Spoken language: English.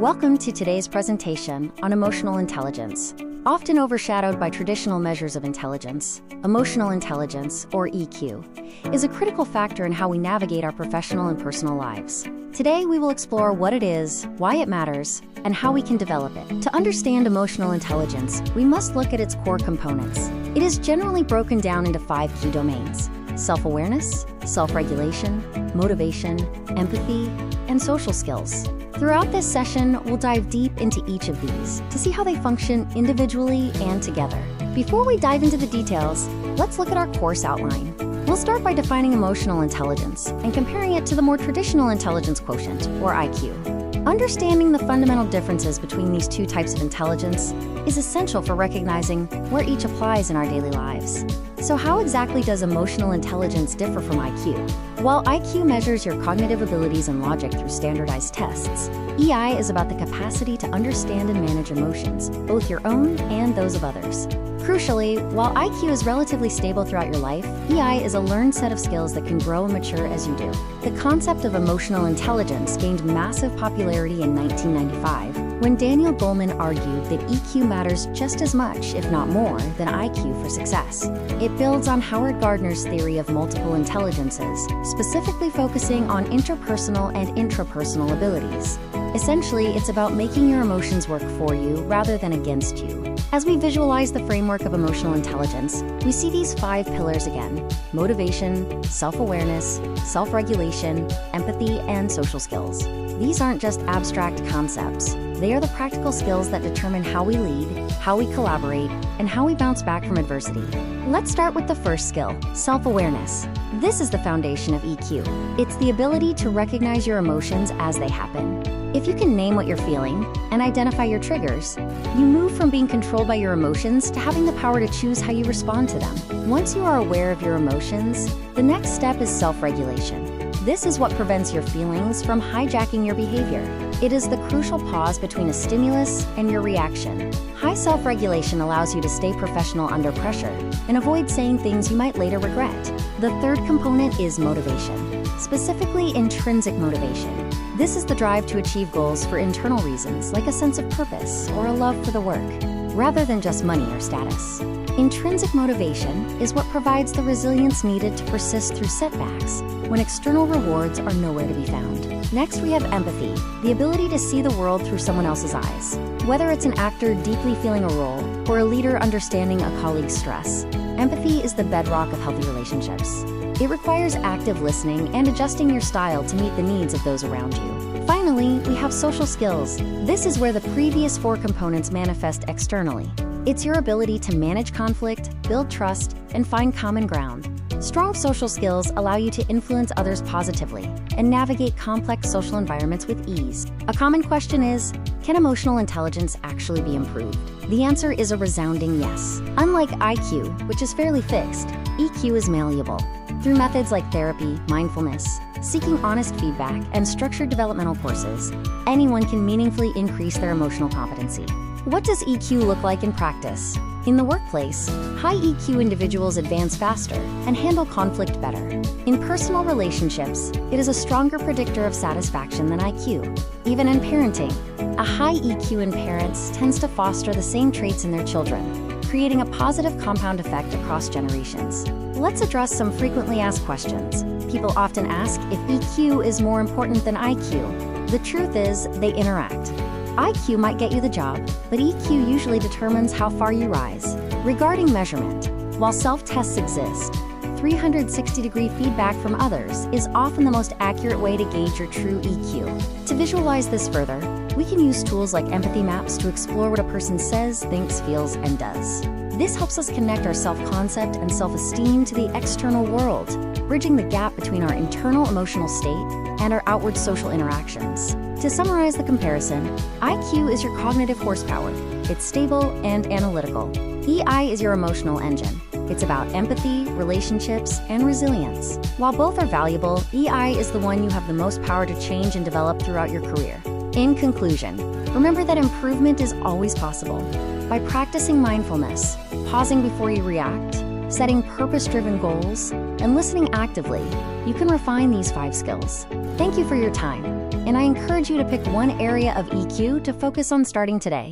Welcome to today's presentation on emotional intelligence. Often overshadowed by traditional measures of intelligence, emotional intelligence, or EQ, is a critical factor in how we navigate our professional and personal lives. Today, we will explore what it is, why it matters, and how we can develop it. To understand emotional intelligence, we must look at its core components. It is generally broken down into 5 key domains: self-awareness, self-regulation, motivation, empathy, and social skills. Throughout this session, we'll dive deep into each of these to see how they function individually and together. Before we dive into the details, let's look at our course outline. We'll start by defining emotional intelligence and comparing it to the more traditional intelligence quotient, or IQ. Understanding the fundamental differences between these two types of intelligence is essential for recognizing where each applies in our daily lives. So how exactly does emotional intelligence differ from IQ? While IQ measures your cognitive abilities and logic through standardized tests, EI is about the capacity to understand and manage emotions, both your own and those of others. Crucially, while IQ is relatively stable throughout your life, EI is a learned set of skills that can grow and mature as you do. The concept of emotional intelligence gained massive popularity in 1995, when Daniel Goleman argued that EQ matters just as much, if not more, than IQ for success. It builds on Howard Gardner's theory of multiple intelligences, specifically focusing on interpersonal and intrapersonal abilities. Essentially, it's about making your emotions work for you rather than against you. As we visualize the framework of emotional intelligence, we see these 5 pillars again: motivation, self-awareness, self-regulation, empathy, and social skills. These aren't just abstract concepts. They are the practical skills that determine how we lead, how we collaborate, and how we bounce back from adversity. Let's start with the first skill, self-awareness. This is the foundation of EQ. It's the ability to recognize your emotions as they happen. If you can name what you're feeling and identify your triggers, you move from being controlled by your emotions to having the power to choose how you respond to them. Once you are aware of your emotions, the next step is self-regulation. This is what prevents your feelings from hijacking your behavior. It is the crucial pause between a stimulus and your reaction. High self-regulation allows you to stay professional under pressure and avoid saying things you might later regret. The third component is motivation, specifically intrinsic motivation. This is the drive to achieve goals for internal reasons, like a sense of purpose or a love for the work, rather than just money or status. Intrinsic motivation is what provides the resilience needed to persist through setbacks when external rewards are nowhere to be found. Next, we have empathy, the ability to see the world through someone else's eyes. Whether it's an actor deeply feeling a role or a leader understanding a colleague's stress, empathy is the bedrock of healthy relationships. It requires active listening and adjusting your style to meet the needs of those around you. Finally, we have social skills. This is where the previous 4 components manifest externally. It's your ability to manage conflict, build trust, and find common ground. Strong social skills allow you to influence others positively and navigate complex social environments with ease. A common question is, can emotional intelligence actually be improved? The answer is a resounding yes. Unlike IQ, which is fairly fixed, EQ is malleable. Through methods like therapy, mindfulness, seeking honest feedback, and structured developmental courses, anyone can meaningfully increase their emotional competency. What does EQ look like in practice? In the workplace, high EQ individuals advance faster and handle conflict better. In personal relationships, it is a stronger predictor of satisfaction than IQ. Even in parenting, a high EQ in parents tends to foster the same traits in their children, creating a positive compound effect across generations. Let's address some frequently asked questions. People often ask if EQ is more important than IQ. The truth is, they interact. IQ might get you the job, but EQ usually determines how far you rise. Regarding measurement, while self-tests exist, 360-degree feedback from others is often the most accurate way to gauge your true EQ. To visualize this further, we can use tools like empathy maps to explore what a person says, thinks, feels, and does. This helps us connect our self-concept and self-esteem to the external world, bridging the gap between our internal emotional state and our outward social interactions. To summarize the comparison, IQ is your cognitive horsepower. It's stable and analytical. EI is your emotional engine. It's about empathy, relationships, and resilience. While both are valuable, EI is the one you have the most power to change and develop throughout your career. In conclusion, remember that improvement is always possible. By practicing mindfulness, pausing before you react, setting purpose-driven goals, and listening actively, you can refine these 5 skills. Thank you for your time. and I encourage you to pick one area of EQ to focus on starting today.